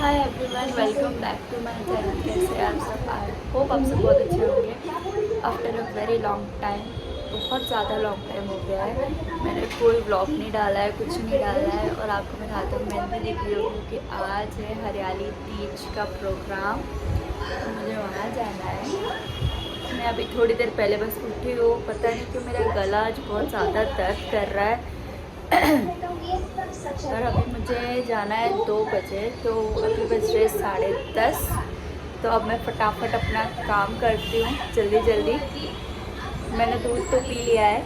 Hi everyone, welcome back to my channel. कैसे आप सब? आई होप आप सब बहुत अच्छे होंगे। After a very long time, बहुत ज़्यादा लॉन्ग टाइम हो गया है, मैंने कोई व्लॉग नहीं डाला है, कुछ नहीं डाला है। और आपको मैं हाथों में मेहंदी दिख रही होगी कि आज है हरियाली तीज का प्रोग्राम, तो मुझे वहाँ जाना है। मैं अभी थोड़ी देर पहले बस उठी हूँ, पता नहीं क्यों मेरा गला आज बहुत ज़्यादा दर्द कर रहा है। और अभी मुझे जाना है 2 बजे, तो अभी बज रहे 10:30। तो अब मैं फटाफट अपना काम करती हूँ जल्दी जल्दी। मैंने दूध तो पी लिया है,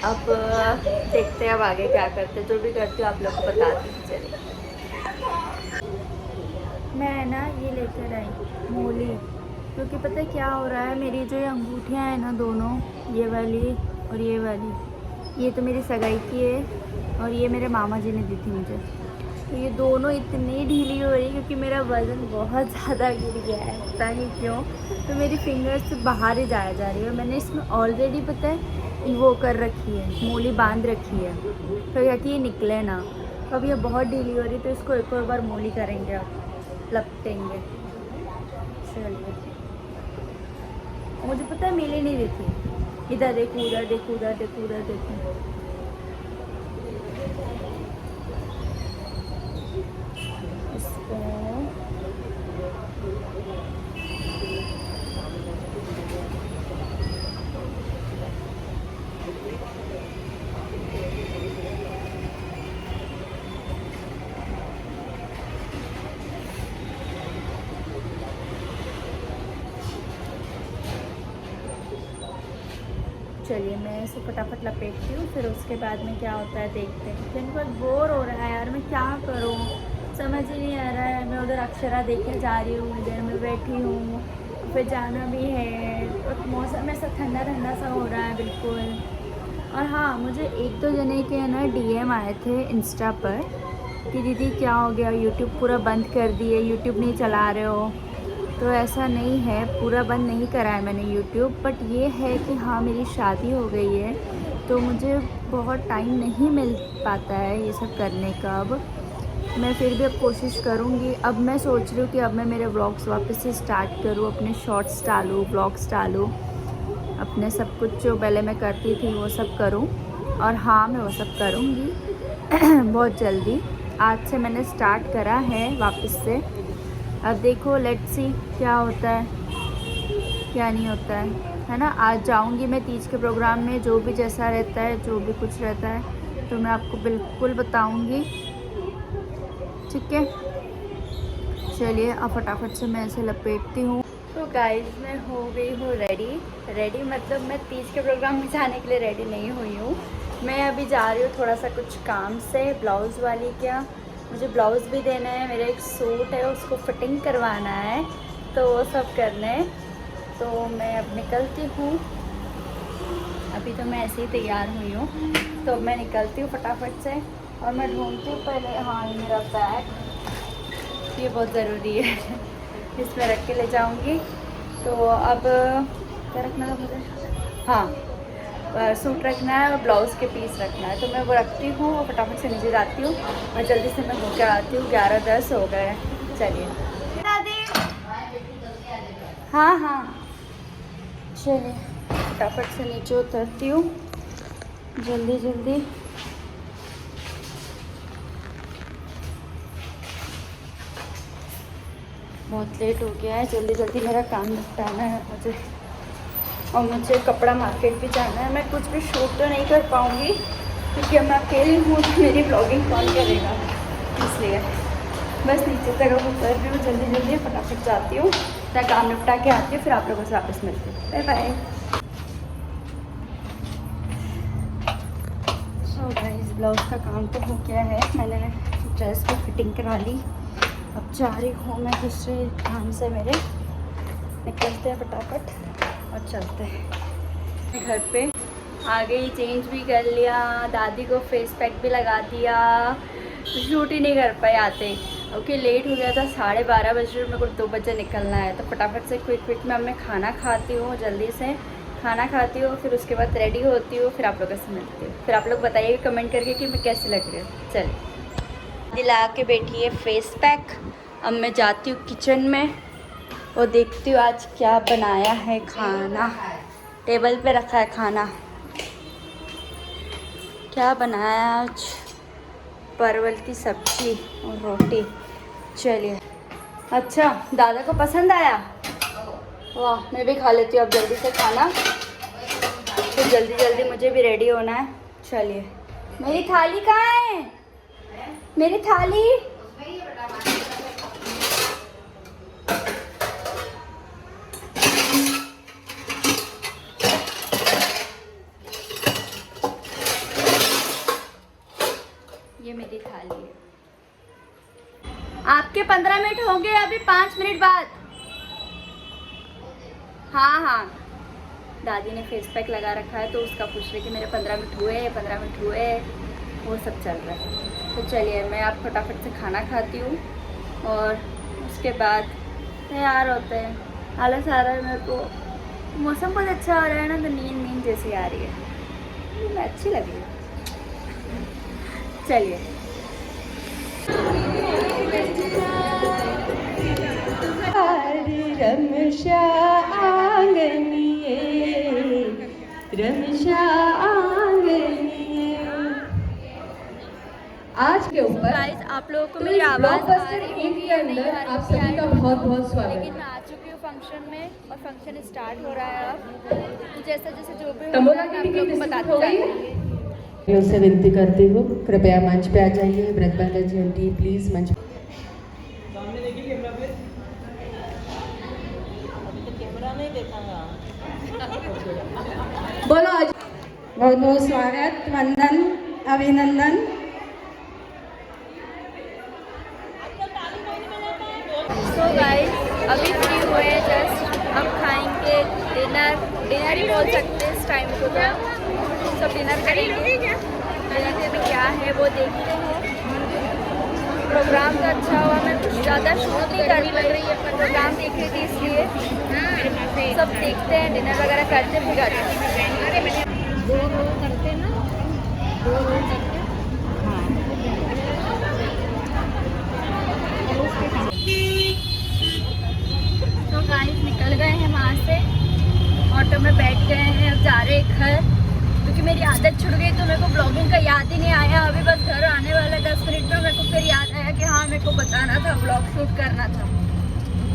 अब देखते हैं अब आगे क्या करते हैं। जो भी करती हूँ आप लोग को बताती हूँ। चलिए, मैं ना ये लेकर आई मूली, क्योंकि पता है क्या हो रहा है, मेरी जो ये अंगूठियाँ हैं ना दोनों, ये वाली और ये वाली, ये तो मेरी सगाई की है और ये मेरे मामा जी ने दी थी मुझे। तो ये दोनों इतनी ढीली हो रही है क्योंकि मेरा वज़न बहुत ज़्यादा गिर गया है, पता नहीं क्यों। तो मेरी फिंगर्स से बाहर ही जाया जा रही है। मैंने इसमें ऑलरेडी पता है वो कर रखी है, मूली बांध रखी है, तो क्या कि ये निकले ना। तो अब ये बहुत ढीली हो रही, तो इसको एक और बार मूली करेंगे, अब लपटेंगे। चलिए, मुझे पता है मिल ही नहीं रही थी। इधर देखो, उधर देखो, उधर देखो, उधर देखो। इसको चलिए, मैं इसे फटाफट लपेटती हूँ, फिर उसके बाद में क्या होता है देखते हैं। दिन भर बोर हो रहा है यार, मैं क्या करूँ, समझ ही नहीं आ रहा है। मैं उधर अक्षरा देखे जा रही हूँ, इधर में बैठी हूँ, फिर जाना भी है और मौसम ऐसा ठंडा ठंडा सा हो रहा है बिल्कुल। और हाँ, मुझे 1-2 जने के ना डीएम आए थे इंस्टा पर कि दीदी क्या हो गया, यूट्यूब पूरा बंद कर दिए, यूट्यूब नहीं चला रहे हो। तो ऐसा नहीं है, पूरा बंद नहीं करा है मैंने यूट्यूब, बट ये है कि हाँ, मेरी शादी हो गई है, तो मुझे बहुत टाइम नहीं मिल पाता है ये सब करने का। अब मैं फिर भी अब कोशिश करूँगी। अब मैं सोच रही हूँ कि अब मैं मेरे व्लॉग्स वापस से स्टार्ट करूँ, अपने शॉर्ट्स डालूँ, व्लॉग्स डालूँ, अपने सब कुछ जो पहले मैं करती थी वो सब करूँ। और हाँ, मैं वो सब करूँगी बहुत जल्दी। आज से मैंने स्टार्ट करा है वापस से। अब देखो, लेट्स सी क्या होता है, क्या नहीं होता है ना। आज जाऊंगी मैं तीज के प्रोग्राम में, जो भी जैसा रहता है, जो भी कुछ रहता है, तो मैं आपको बिल्कुल बताऊंगी, ठीक है। चलिए, अब फटाफट से मैं ऐसे लपेटती हूँ। तो गाइस, मैं हो गई हूँ रेडी मतलब मैं तीज के प्रोग्राम में जाने के लिए रेडी नहीं हुई हूँ। मैं अभी जा रही हूँ थोड़ा सा कुछ काम से, ब्लाउज़ वाली क्या, मुझे ब्लाउज़ भी देना है, मेरा एक सूट है उसको फिटिंग करवाना है, तो वो सब करना है। तो मैं अब निकलती हूँ, अभी तो मैं ऐसे ही तैयार हुई हूँ, तो मैं निकलती हूँ फटाफट से। और मैं ढूंढती हूँ पहले, हाँ ये मेरा बैग, ये बहुत ज़रूरी है इसमें रख के ले जाऊँगी। तो अब क्या रखना है मुझे, हाँ सूट रखना है और ब्लाउज़ के पीस रखना है, तो मैं वो रखती हूँ और फटाफट से नीचे जाती हूँ और जल्दी से मैं होकर आती हूँ। 11:10 हो गए। चलिए हाँ हाँ, चलिए फटाफट से नीचे उतरती हूँ जल्दी जल्दी। बहुत लेट हो गया है, जल्दी जल्दी मेरा काम निपटाना है मुझे, और मुझे कपड़ा मार्केट भी जाना है। मैं कुछ भी शूट तो नहीं कर पाऊँगी क्योंकि मैं अकेली हूँ, तो मेरी ब्लॉगिंग कौन करेगा, इसलिए बस नीचे तक अब उतर रही हूँ जल्दी जल्दी, फटाफट जाती हूँ, अपना काम निपटा के आती हूँ, फिर आप लोगों से वापस मिलती हूँ। Bye bye. So guys, blouse का काम तो हो गया है, मैंने ड्रेस को फिटिंग करा ली। अब जा रही हूँ मैं दूसरे काम से मेरे, निकलते हैं फटाफट और चलते हैं घर पे। आ गई, चेंज भी कर लिया, दादी को फेस पैक भी लगा दिया, शूट ही नहीं कर पाए आते। ओके, लेट हो गया था, 12:30 बज रहे, मेरे को 2 बजे निकलना है। तो फटाफट से क्विक में अब मैं खाना खाती हूँ, जल्दी से खाना खाती हूँ, फिर उसके बाद रेडी होती हूँ, फिर आप लोगों से मिलती हूँ। फिर आप लोग बताइए कमेंट करके कि मैं कैसी लग रही हूँ। चलिए, दिला के बैठी है फेस पैक। अब मैं जाती हूँ किचन में और देखती हूँ आज क्या बनाया है खाना। टेबल पे रखा है खाना, क्या बनाया आज? परवल की सब्जी और रोटी। चलिए। अच्छा, दादा को पसंद आया? वाह, मैं भी खा लेती हूँ अब जल्दी से खाना, फिर जल्दी जल्दी मुझे भी रेडी होना है। चलिए। मेरी थाली कहाँ है? मेरी थाली। ये मेरी थाली है। आपके 15 मिनट हो गए, अभी 5 मिनट बाद। हाँ, दादी ने फेस पैक लगा रखा है तो उसका पूछ रही कि मेरे 15 मिनट हुए, 15 मिनट हुए, वो सब चल रहा है। तो चलिए, मैं आप फटाफट से खाना खाती हूँ और उसके बाद तैयार होते हैं। आलस आ रहा है मेरे को, मौसम बहुत अच्छा हो रहा है ना, तो नींद जैसी आ रही है, मैं अच्छी लग रही है। चलिए। रमशा आंगनिये, रमशा आंगनिये। आज के ऊपर आप लोगों को मेरी आवाज़ आ रही है के अंदर आप सभी का बहुत बहुत स्वागत। लेकिन मैं आ चुकी हूँ फंक्शन में और फंक्शन स्टार्ट हो रहा है अब। जैसा जैसे जो भी होगा मैं आप लोगों को बताती जाऊँगी। मैं उससे विनती करती हूँ, कृपया मंच पे आ जाइए। व्रतबंधन जी आंटी प्लीज मंच सामने देखिए कैमरा पे। अभी तो कैमरा नहीं देखागा। बोलो आज बहुत बहुत स्वागत, वंदन, अभिनंदन। सो गाइस, अभी फ्री हुए हैं जस्ट, अब खाएंगे डिनर ही बोल सकते हैं इस टाइम को। तो सब डिनर करेंगे। डिनर में क्या है वो देखते हैं। प्रोग्राम तो अच्छा हुआ, मैं कुछ ज़्यादा शूट नहीं कर लग रही है, प्रोग्राम देख रही थी इसलिए। सब देखते हैं, डिनर वगैरह करते फिर करते। दो रोल करते ना, 2 रोल करते। तो गाइस निकल गए हैं वहाँ से, ऑटो में बैठ गए हैं, अब जा रहे हैं घर, क्योंकि मेरी आदत छूट गई तो मेरे को ब्लॉगिंग का याद ही नहीं आया। अभी बस घर आने वाला 10 मिनट में मेरे को फिर याद आया कि हाँ मेरे को बताना था, ब्लॉग शूट करना था।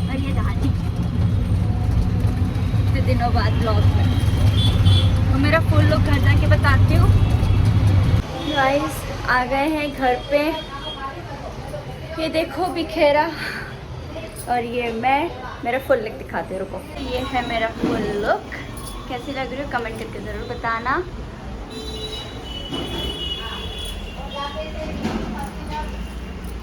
और ये दादी इतने दिनों बाद ब्लॉग में, तो मेरा फुल लुक घर जाके बताती हूँ। गाइस आ गए हैं घर पे, ये देखो बिखेरा, और ये मैं मेरा फुल लुक दिखाते हैं, रुको। ये है मेरा फुल लुक, कैसी लग रही हो कमेंट करके ज़रूर बताना।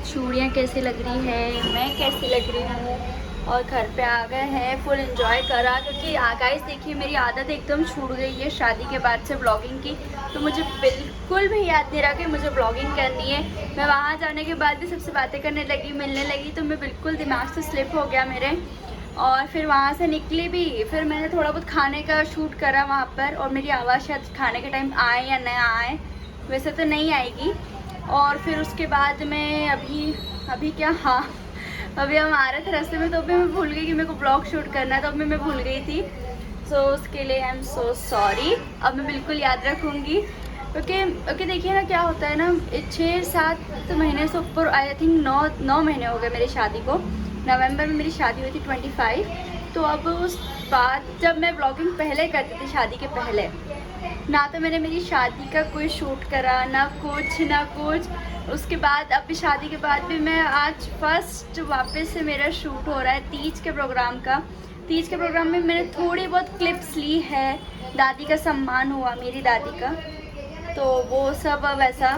चूड़ियाँ कैसी लग रही है, मैं कैसी लग रही हूँ, और घर पे आ गए हैं, फुल एंजॉय करा। क्योंकि गाइस देखिए, मेरी आदत एकदम छूट गई है शादी के बाद से ब्लॉगिंग की, तो मुझे बिल्कुल भी याद नहीं रहा कि मुझे ब्लॉगिंग करनी है। मैं वहाँ जाने के बाद भी सबसे बातें करने लगी, मिलने लगी, तो मैं बिल्कुल दिमाग से स्लिप हो गया मेरे। और फिर वहाँ से निकली भी, फिर मैंने थोड़ा बहुत खाने का शूट करा वहाँ पर, और मेरी आवाज़ शायद खाने के टाइम आए या ना आए, वैसे तो नहीं आएगी। और फिर उसके बाद मैं अभी क्या, हाँ अभी हम आ रहे थे रास्ते में, तो अभी मैं भूल गई कि मेरे को ब्लॉग शूट करना है, तो अभी मैं भूल गई थी। सो उसके लिए आई एम सो सॉरी। अब मैं बिल्कुल याद रखूँगी, क्योंकि देखिए ना क्या होता है ना, 6-7 महीने से ऊपर, आई थिंक 9 महीने हो गए मेरी शादी को। नवंबर में मेरी शादी हुई थी 25। तो अब उस बाद जब मैं ब्लॉगिंग पहले करती थी शादी के पहले, ना तो मैंने मेरी शादी का कोई शूट करा, ना कुछ। उसके बाद अभी शादी के बाद भी मैं आज फर्स्ट वापस से मेरा शूट हो रहा है तीज के प्रोग्राम का। तीज के प्रोग्राम में मैंने थोड़ी बहुत क्लिप्स ली है, दादी का सम्मान हुआ मेरी दादी का, तो वो सब अब ऐसा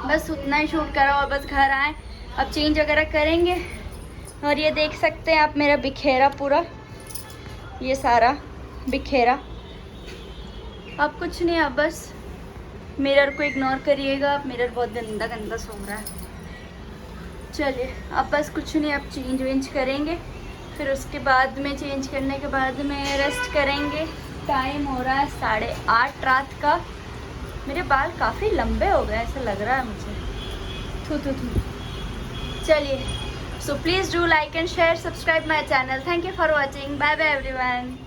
बस उतना ही शूट करा और बस घर आए, अब चेंज वगैरह करेंगे। और ये देख सकते हैं आप मेरा बिखेरा पूरा, ये सारा बिखेरा। अब कुछ नहीं, अब बस मिरर को इग्नोर करिएगा, अब मिरर बहुत गंदा सो रहा है। चलिए अब बस कुछ नहीं, अब चेंज वेंज करेंगे, फिर उसके बाद में चेंज करने के बाद में रेस्ट करेंगे। टाइम हो रहा है 8:30 रात का। मेरे बाल काफ़ी लंबे हो गए ऐसा लग रहा है मुझे, थू चलिए, so please do like and share, subscribe my channel. Thank you for watching. Bye bye everyone.